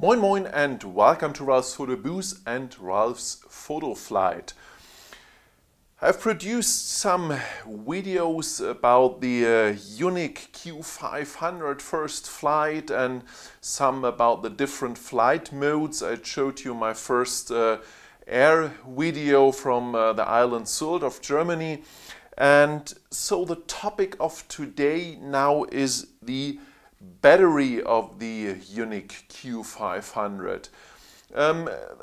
Moin Moin and welcome to Ralfs Foto-Bude and Ralfs Photo Flight. I've produced some videos about the Yuneec Q500 first flight and some about the different flight modes. I showed you my first air video from the island Sylt of Germany. And so the topic of today now is the battery of the Yuneec Q500.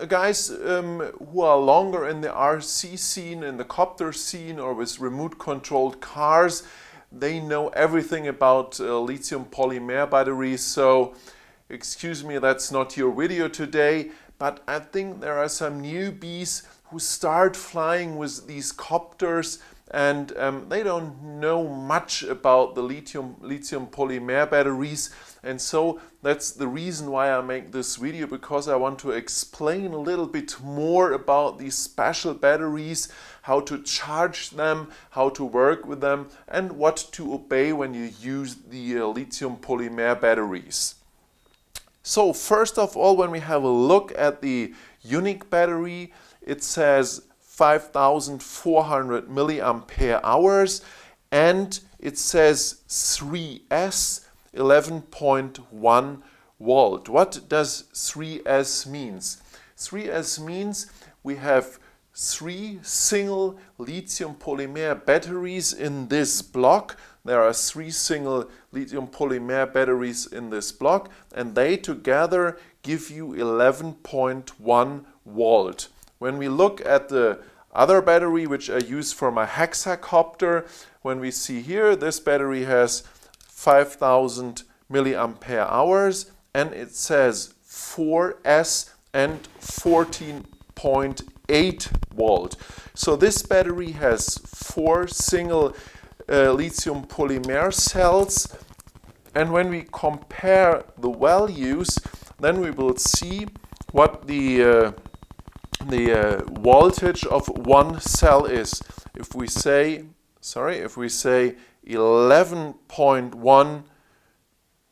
Guys who are longer in the RC scene, in the copter scene or with remote controlled cars, they know everything about lithium polymer batteries. So excuse me, that's not your video today, but I think there are some newbies who start flying with these copters and they don't know much about the lithium polymer batteries, and so that's the reason why I make this video, because I want to explain a little bit more about these special batteries, how to charge them, how to work with them, and what to obey when you use the lithium polymer batteries. So first of all, when we have a look at the Yuneec battery, it says 5,400 milliampere hours and it says 3S 11.1 volt. What does 3S means? 3S means we have 3 single lithium polymer batteries in this block. There are 3 single lithium polymer batteries in this block and they together give you 11.1 volt. When we look at the other battery, which I use for my hexacopter, when we see here, this battery has 5,000 milliampere hours and it says 4S and 14.8 volt. So this battery has 4 single lithium polymer cells, and when we compare the values, then we will see what the voltage of one cell is. If we say 11.1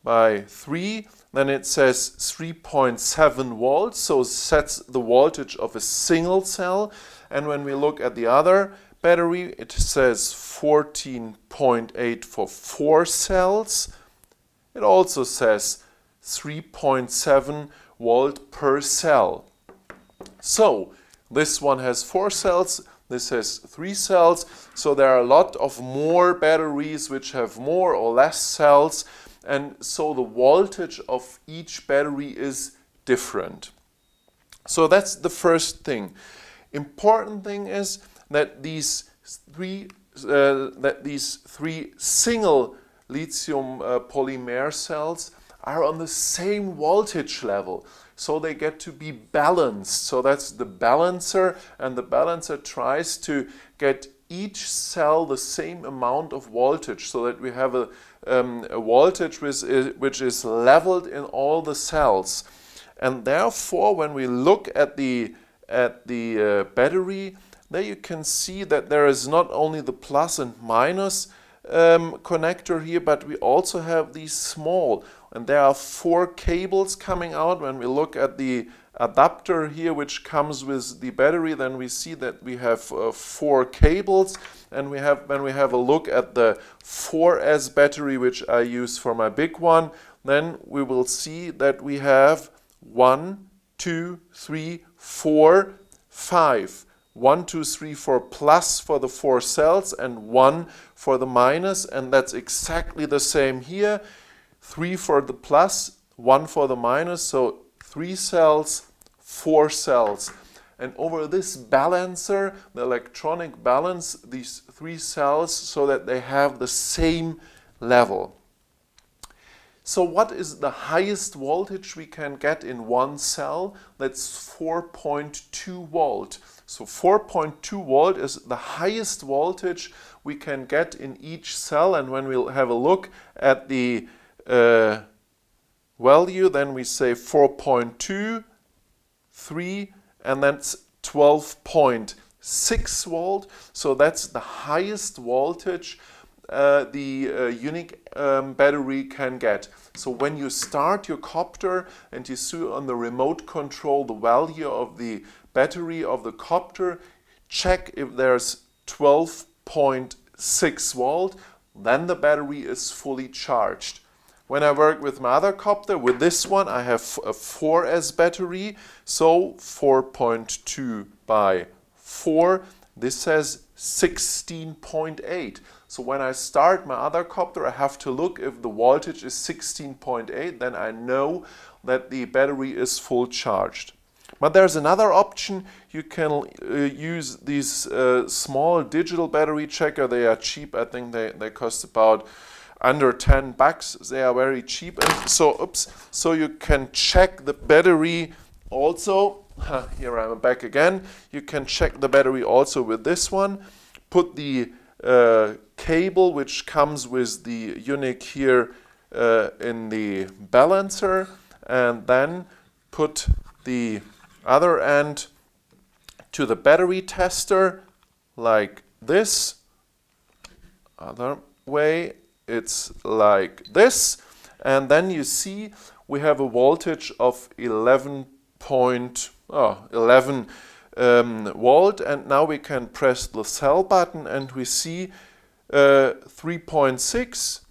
by 3, then it says 3.7 volts, so sets the voltage of a single cell. And when we look at the other battery, it says 14.8 for 4 cells. It also says 3.7 volt per cell. So this one has 4 cells, this has 3 cells, so there are a lot of more batteries which have more or less cells, and so the voltage of each battery is different. So that's the first thing. Important thing is that these three single lithium polymer cells are on the same voltage level. So they get to be balanced. So that's the balancer, and the balancer tries to get each cell the same amount of voltage, so that we have a voltage which is leveled in all the cells. And therefore, when we look at the battery, there you can see that there is not only the plus and minus connector here, but we also have these small, and there are 4 cables coming out. When we look at the adapter here which comes with the battery, then we see that we have 4 cables, and when we have a look at the 4S battery which I use for my big one, then we will see that we have 1, 2, 3, 4, 5. 1, 2, 3, 4 plus for the 4 cells and 1 for the minus, and that's exactly the same here. 3 for the plus, 1 for the minus, so 3 cells, 4 cells. And over this balancer, the electronic balance these 3 cells so that they have the same level. So what is the highest voltage we can get in one cell? That's 4.2 volt. So 4.2 volt is the highest voltage we can get in each cell, and when we'll have a look at the value, then we say 4.2, 3, and that's 12.6 volt. So that's the highest voltage Yuneec battery can get. So when you start your copter and you see on the remote control the value of the battery of the copter, check if there's 12.6 volt, then the battery is fully charged. When I work with my other copter, with this one, I have a 4S battery, so 4.2 by 4, this says 16.8. So when I start my other copter, I have to look if the voltage is 16.8, then I know that the battery is full charged. But there's another option. You can use these small digital battery checker. They are cheap. I think they cost about under 10 bucks. They are very cheap. And so you can check the battery also. Here I'm back again. You can check the battery also with this one. Put the cable which comes with the Yuneec here in the balancer, and then put the other end to the battery tester like this. Other way, it's like this, and then you see we have a voltage of 11 volt, and now we can press the cell button and we see 3.6,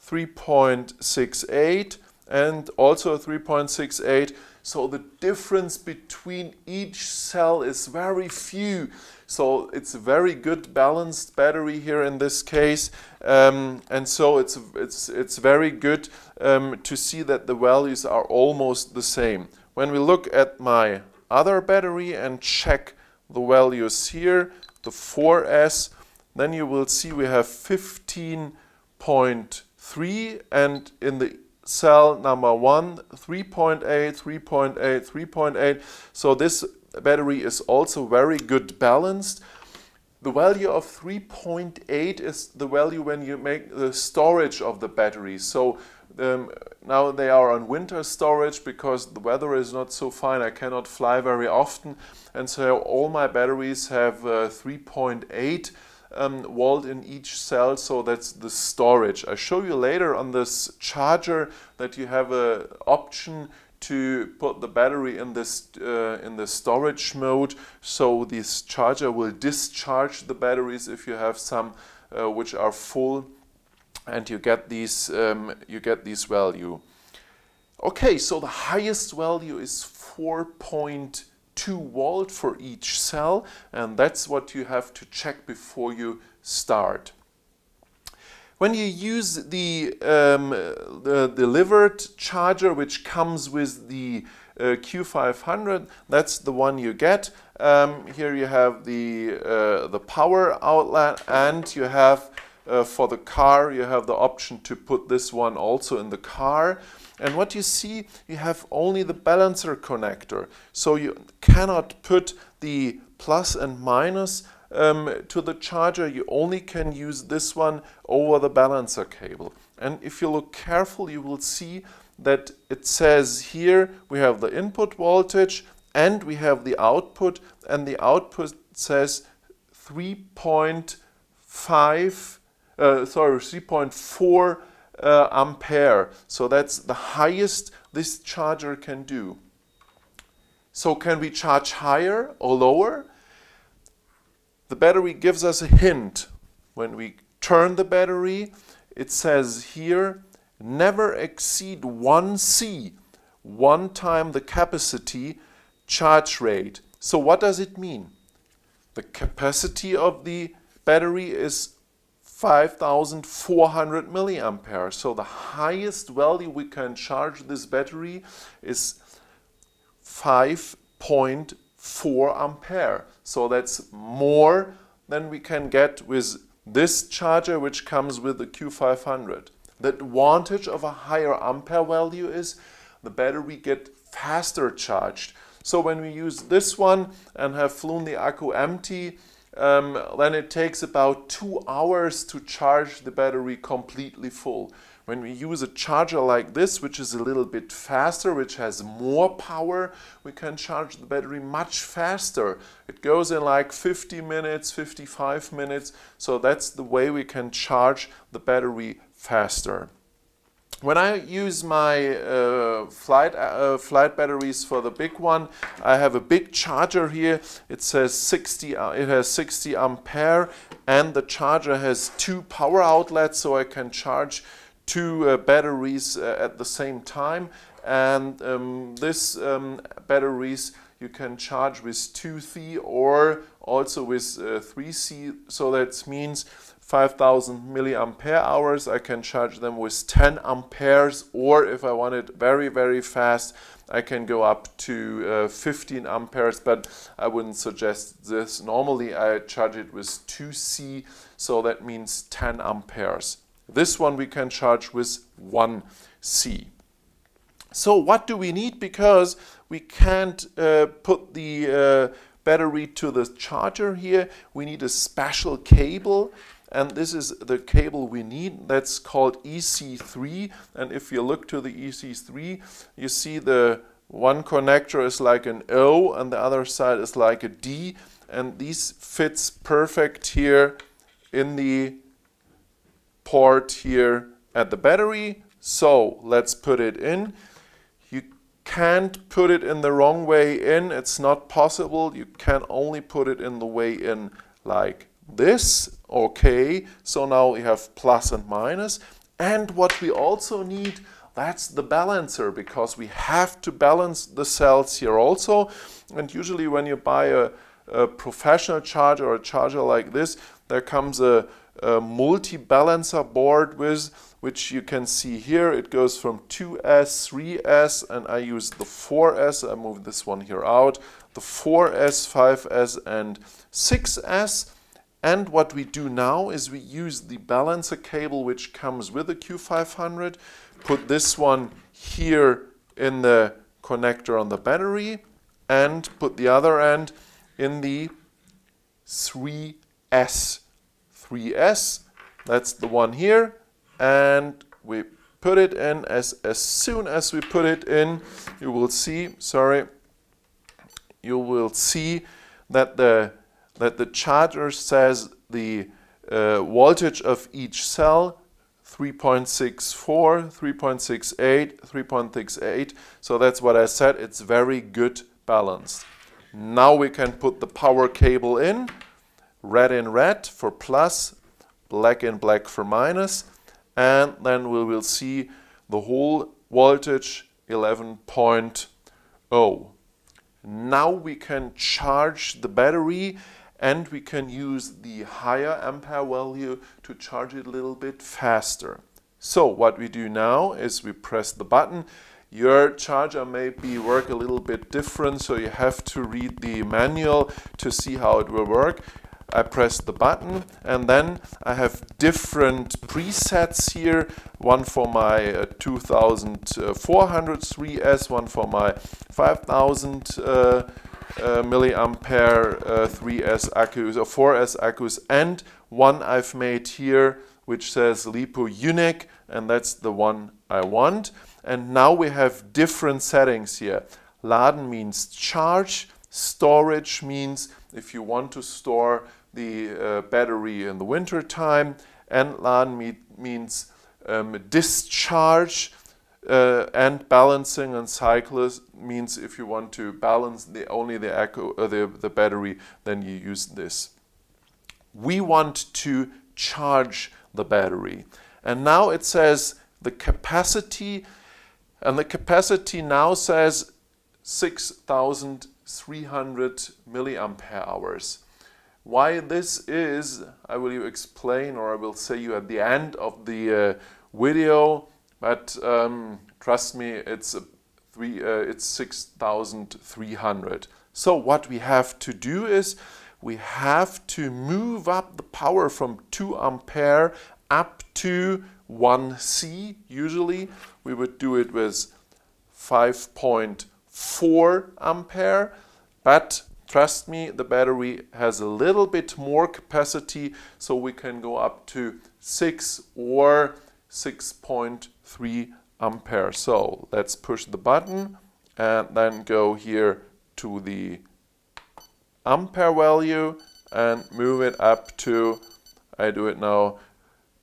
3.68 and also 3.68. So the difference between each cell is very few. So it's a very good balanced battery here in this case, and so it's very good to see that the values are almost the same. When we look at my other battery and check the values here, the 4S, then you will see we have 15.3, and in the cell number 1, 3.8, 3.8, 3.8. So this battery is also very good balanced. The value of 3.8 is the value when you make the storage of the battery. So now they are on winter storage because the weather is not so fine. I cannot fly very often, and so all my batteries have 3.8 volt in each cell, so that's the storage. I show you later on this charger that you have an option to put the battery in this in the storage mode, so this charger will discharge the batteries if you have some which are full, and you get these value. Okay, so the highest value is 4.2 volt for each cell, and that's what you have to check before you start. When you use the delivered charger, which comes with the Q500, that's the one you get. Here you have the power outlet, and you have for the car, you have the option to put this one also in the car. And what you see, you have only the balancer connector. So you cannot put the plus and minus to the charger. You only can use this one over the balancer cable. And if you look carefully, you will see that it says here we have the input voltage and we have the output, and the output says 3.4 ampere. So that's the highest this charger can do. So can we charge higher or lower? The battery gives us a hint. When we turn the battery, it says here, never exceed 1C, 1 time the capacity charge rate. So what does it mean? The capacity of the battery is 5,400 milliampere. So the highest value we can charge this battery is 5.4 ampere. So that's more than we can get with this charger, which comes with the Q500. The advantage of a higher ampere value is the battery gets faster charged. So when we use this one and have flown the accu empty, then it takes about 2 hours to charge the battery completely full. When we use a charger like this, which is a little bit faster, which has more power, we can charge the battery much faster. It goes in like 50 minutes, 55 minutes. So that's the way we can charge the battery faster. When I use my flight batteries for the big one, I have a big charger here. It says 60. It has 60 ampere, and the charger has 2 power outlets, so I can charge 2 batteries at the same time. And this batteries you can charge with 2C or also with 3C. So that means 5,000 milliampere hours. I can charge them with 10 amperes, or if I want it very, very fast, I can go up to 15 amperes, but I wouldn't suggest this. Normally I charge it with 2C, so that means 10 amperes. This one we can charge with 1C. So what do we need? Because we can't put the battery to the charger here, we need a special cable. And this is the cable we need. That's called EC3. And if you look to the EC3, you see the one connector is like an O and the other side is like a D. And this fits perfect here in the port here at the battery. So let's put it in. You can't put it in the wrong way in. It's not possible. You can only put it in the way in like this. Okay, so now we have plus and minus. And what we also need, that's the balancer, because we have to balance the cells here also. And usually when you buy a professional charger or a charger like this, there comes a multi-balancer board with, which you can see here. It goes from 2S, 3S, and I use the 4S. I move this one here out. The 4S, 5S, and 6S. And what we do now is we use the balancer cable which comes with the Q500, put this one here in the connector on the battery, and put the other end in the 3S. 3S, that's the one here, and we put it in. As soon as we put it in, you will see, you will see that the charger says the voltage of each cell, 3.64, 3.68, 3.68. So that's what I said, it's very good balanced. Now we can put the power cable in, red in red for plus, black in black for minus, and then we will see the whole voltage 11.0. Now we can charge the battery, and we can use the higher ampere value to charge it a little bit faster. So what we do now is we press the button. Your charger may work a little bit different, so you have to read the manual to see how it will work. I press the button, and then I have different presets here. One for my 2400 3S, one for my 5000 milliampere 3S accus or 4S accus, and one I've made here which says LiPo Yuneec, and that's the one I want. And now we have different settings here. Laden means charge, storage means if you want to store the battery in the winter time, and Laden means discharge, and balancing and cyclist means if you want to balance only the battery, then you use this. We want to charge the battery, and now it says the capacity, and the capacity now says 6,300 milliampere hours. Why this is, I will explain, or I will say you at the end of the video. But trust me, it's 6,300. So what we have to do is we have to move up the power from 2 ampere up to 1C. Usually we would do it with 5.4 ampere, but trust me, the battery has a little bit more capacity, so we can go up to 6 or 6.3 ampere. So let's push the button and then go here to the ampere value and move it up to, I do it now,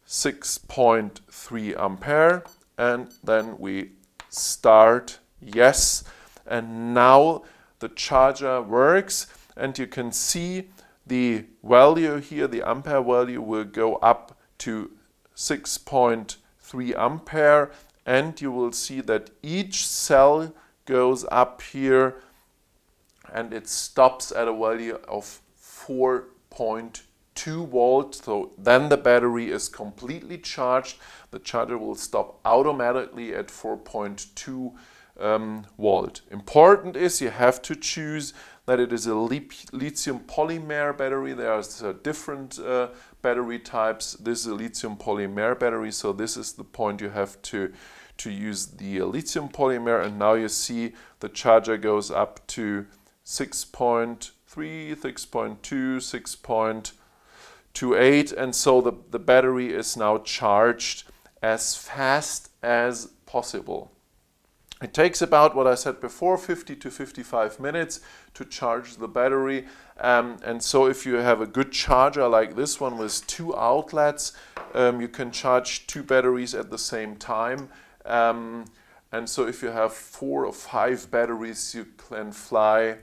6.3 ampere, and then we start, yes, and now the charger works, and you can see the value here, the ampere value will go up to 6.3 ampere, and you will see that each cell goes up here and it stops at a value of 4.2 volt. So then the battery is completely charged. The charger will stop automatically at 4.2 volt. Important is you have to choose that it is a lithium polymer battery. There are different battery types. This is a lithium polymer battery, so this is the point you have to use the lithium polymer. And now you see the charger goes up to 6.3, 6.2, 6.28, and so the battery is now charged as fast as possible. It takes about, what I said before, 50 to 55 minutes to charge the battery, and so if you have a good charger like this one with 2 outlets, you can charge 2 batteries at the same time, and so if you have 4 or 5 batteries, you can fly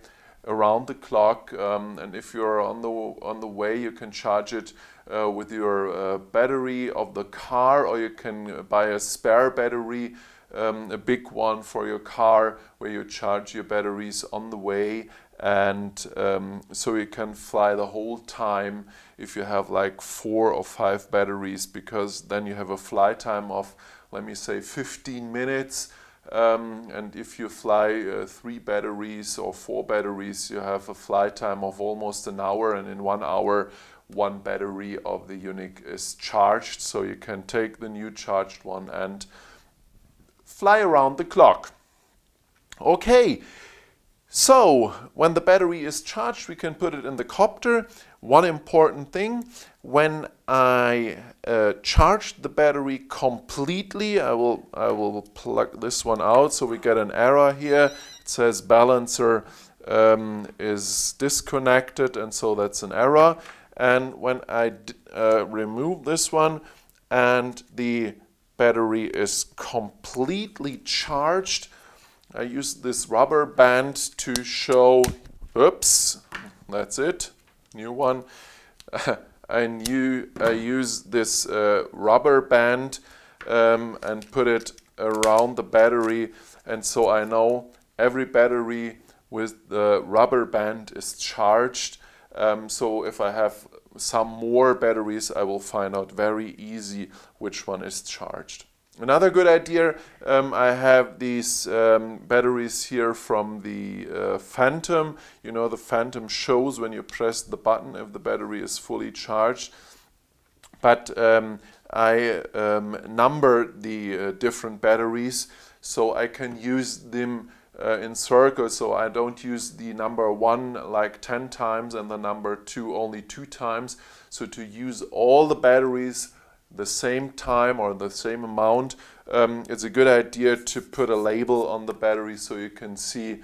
around the clock, and if you're on the way, you can charge it with your battery of the car, or you can buy a spare battery, a big one for your car, where you charge your batteries on the way, and so you can fly the whole time if you have like 4 or 5 batteries, because then you have a flight time of, let me say, 15 minutes. And if you fly 3 batteries or 4 batteries, you have a flight time of almost an hour, and in 1 hour 1 battery of the Yuneec is charged, so you can take the new charged one and fly around the clock. Okay, so when the battery is charged, we can put it in the copter. One important thing, when I charge the battery completely, I will plug this one out, so we get an error here. It says balancer is disconnected, and so that's an error. And when I remove this one and the battery is completely charged, I use this rubber band to show, oops, that's it, new one. I use this rubber band and put it around the battery, and so I know every battery with the rubber band is charged. So if I have some more batteries, I will find out very easy which one is charged. Another good idea, I have these batteries here from the Phantom. You know, the Phantom shows when you press the button if the battery is fully charged. But I number the different batteries, so I can use them in circles, so I don't use the number 1 like 10 times and the number 2 only 2 times. So to use all the batteries the same time or the same amount, it's a good idea to put a label on the battery so you can see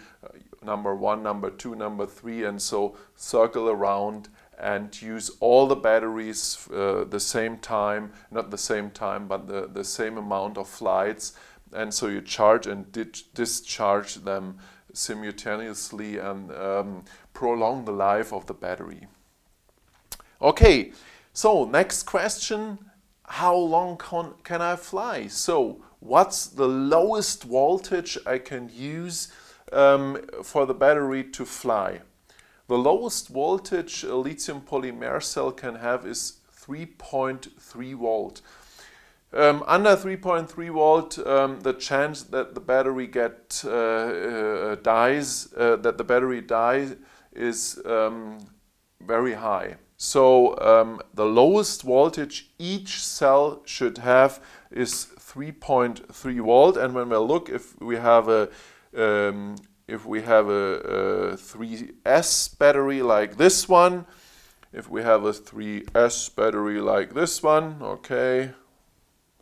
number 1, number 2, number 3, and so circle around and use all the batteries the same time, not the same time, but the same amount of flights. And so you charge and discharge them simultaneously and prolong the life of the battery. Okay, so next question, how long can I fly? So what's the lowest voltage I can use for the battery to fly? The lowest voltage a lithium polymer cell can have is 3.3 volt. Under 3.3 volt, the chance that the battery dies is very high. So the lowest voltage each cell should have is 3.3 volt. And when we look, if we have a 3S battery like this one, if we have a 3S battery like this one, okay.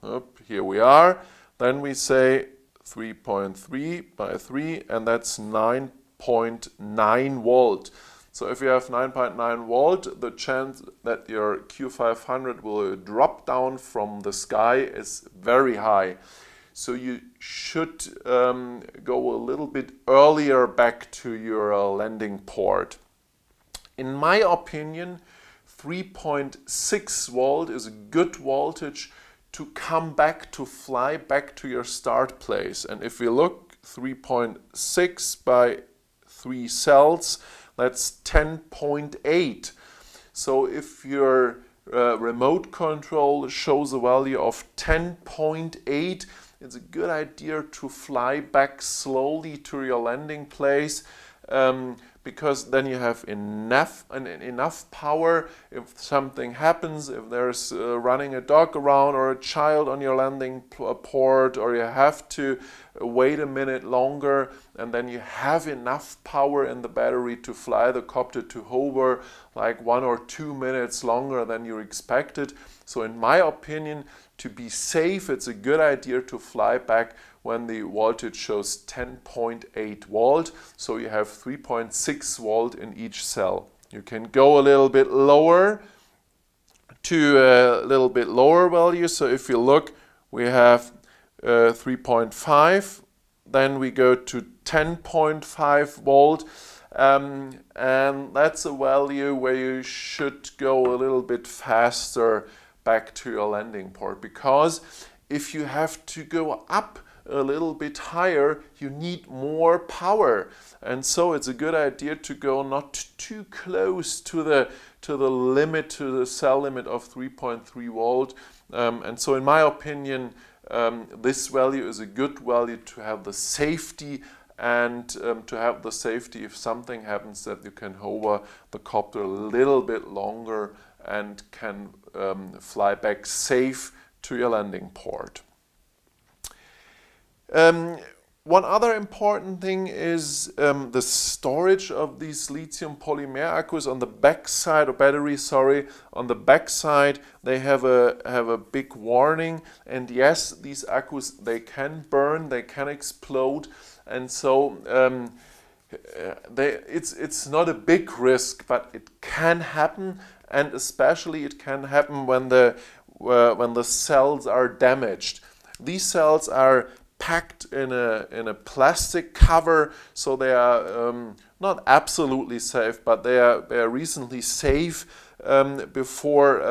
Up here we are. Then we say 3.3 by 3, and that's 9.9 volt. So if you have 9.9 volt, the chance that your Q500 will drop down from the sky is very high. So you should go a little bit earlier back to your landing port. In my opinion, 3.6 volt is a good voltage to come back, to fly back to your start place. And if we look, 3.6 by 3 cells, that's 10.8. So if your remote control shows a value of 10.8, it's a good idea to fly back slowly to your landing place, because then you have enough power. If something happens, if there's running a dog around or a child on your landing port, or you have to wait a minute longer, and then you have enough power in the battery to fly the copter to hover like 1 or 2 minutes longer than you expected. So in my opinion, to be safe, it's a good idea to fly back when the voltage shows 10.8 volt. So you have 3.6 volt in each cell. You can go a little bit lower to a little bit lower value. So if you look, we have 3.5, then we go to 10.5 volt. And that's a value where you should go a little bit faster back to your landing port, because if you have to go up a little bit higher, you need more power. And so it's a good idea to go not too close to the limit, to the cell limit of 3.3 volt. And so in my opinion, this value is a good value to have the safety, and to have the safety if something happens, that you can hover the copter a little bit longer and can fly back safe to your landing port. One other important thing is the storage of these lithium polymer accus on the back side, or battery, sorry. On the back side, they have a big warning, and yes, these accus, they can burn, they can explode, and so it's not a big risk, but it can happen, and especially it can happen when the cells are damaged. These cells are packed in a plastic cover, so they are not absolutely safe, but they are reasonably safe before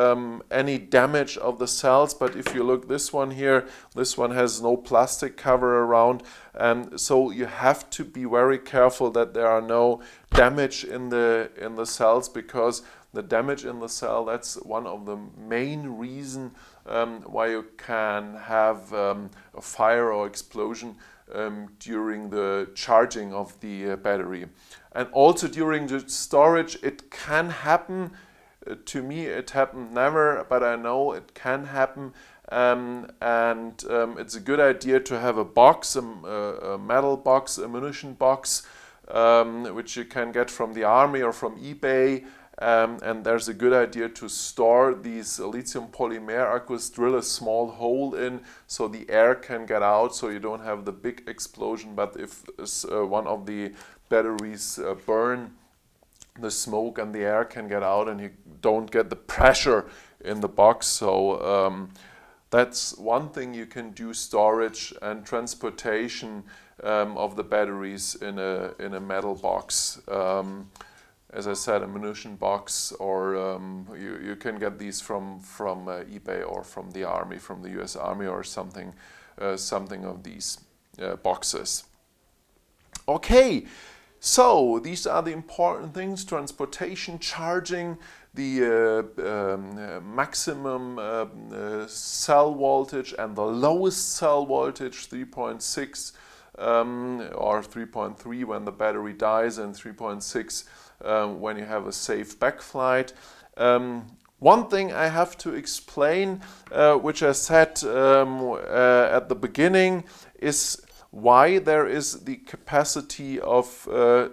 any damage of the cells. But if you look, this one here, this one has no plastic cover around, and so you have to be very careful that there are no damage in the cells, because the damage in the cell, that's one of the main reasons why you can have a fire or explosion during the charging of the battery. And also during the storage, it can happen. To me, it happened never, but I know it can happen. It's a good idea to have a box, a metal box, a munition box, which you can get from the army or from eBay. And there's a good idea to store these lithium polymer accus, drill a small hole in so the air can get out, so you don't have the big explosion. But if one of the batteries burn, the smoke and the air can get out, and you don't get the pressure in the box. So that's one thing you can do: storage and transportation of the batteries in a metal box. As I said, a munition box, or you can get these from eBay or from the Army, from the US Army or something of these boxes. Okay, so these are the important things: transportation, charging, the maximum cell voltage and the lowest cell voltage, 3.6 or 3.3 when the battery dies, and 3.6 when you have a safe backflight. One thing I have to explain, which I said at the beginning, is why there is the capacity of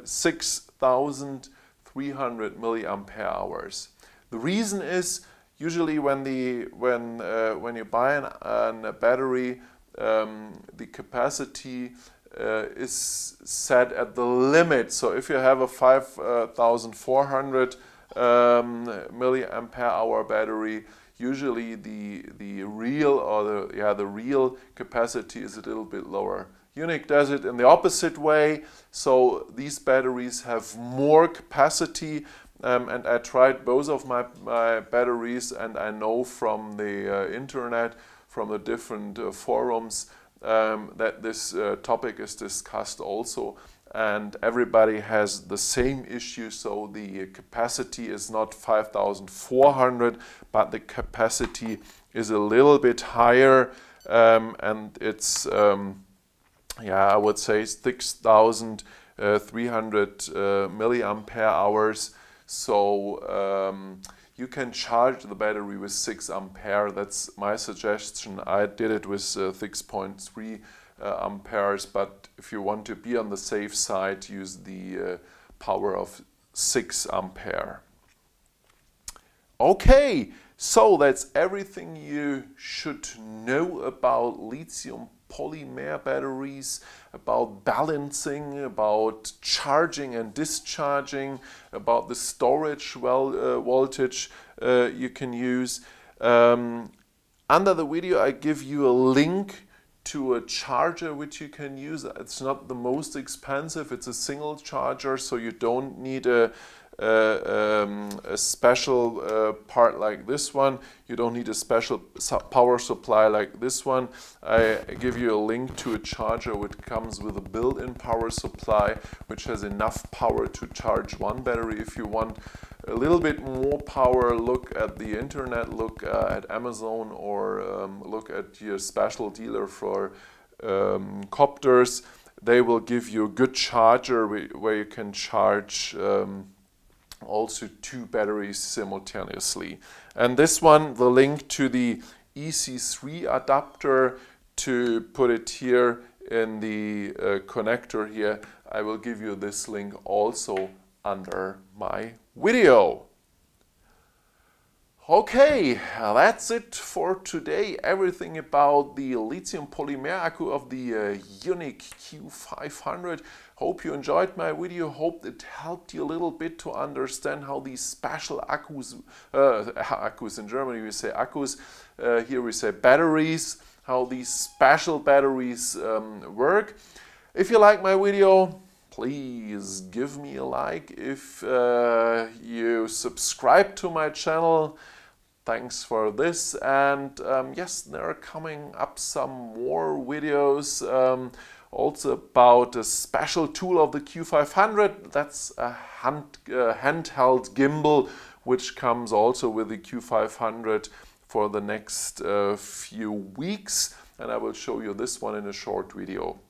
6,300 milliampere hours. The reason is Usually when you buy a battery, the capacity is set at the limit. So if you have a 5400 milliampere hour battery, usually the real capacity is a little bit lower. Yuneec does it in the opposite way, so these batteries have more capacity, and I tried both of my batteries, and I know from the internet, from the different forums, that this topic is discussed also, and everybody has the same issue. So the capacity is not 5400, but the capacity is a little bit higher, and it's I would say 6300 milliampere hours. So you can charge the battery with 6 ampere. That's my suggestion. I did it with 6.3 amperes, but if you want to be on the safe side, use the power of 6 ampere. Okay, so that's everything you should know about lithium polymer batteries, about balancing, about charging and discharging, about the storage voltage you can use. Under the video I give you a link to a charger which you can use. It's not the most expensive, it's a single charger, so you don't need a special part like this one. You don't need a special power supply like this one. I give you a link to a charger which comes with a built-in power supply, which has enough power to charge one battery. If you want a little bit more power, look at the internet, look at Amazon, or look at your special dealer for copters. They will give you a good charger where you can charge also 2 batteries simultaneously. And this one, the link to the EC3 adapter, to put it here in the connector here, I will give you this link also under my video. Okay, that's it for today. Everything about the lithium polymer accu of the Yuneec Q500. Hope you enjoyed my video. Hope it helped you a little bit to understand how these special accus, in Germany we say accus, here we say batteries, how these special batteries work. If you like my video, please give me a like. If you subscribe to my channel, thanks for this. And yes, there are coming up some more videos also about a special tool of the Q500. That's a handheld gimbal which comes also with the Q500 for the next few weeks, and I will show you this one in a short video.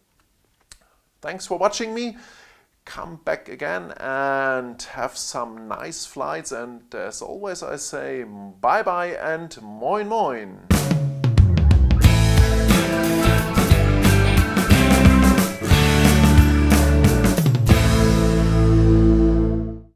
Thanks for watching me. Come back again and have some nice flights, and as always I say bye bye and moin moin.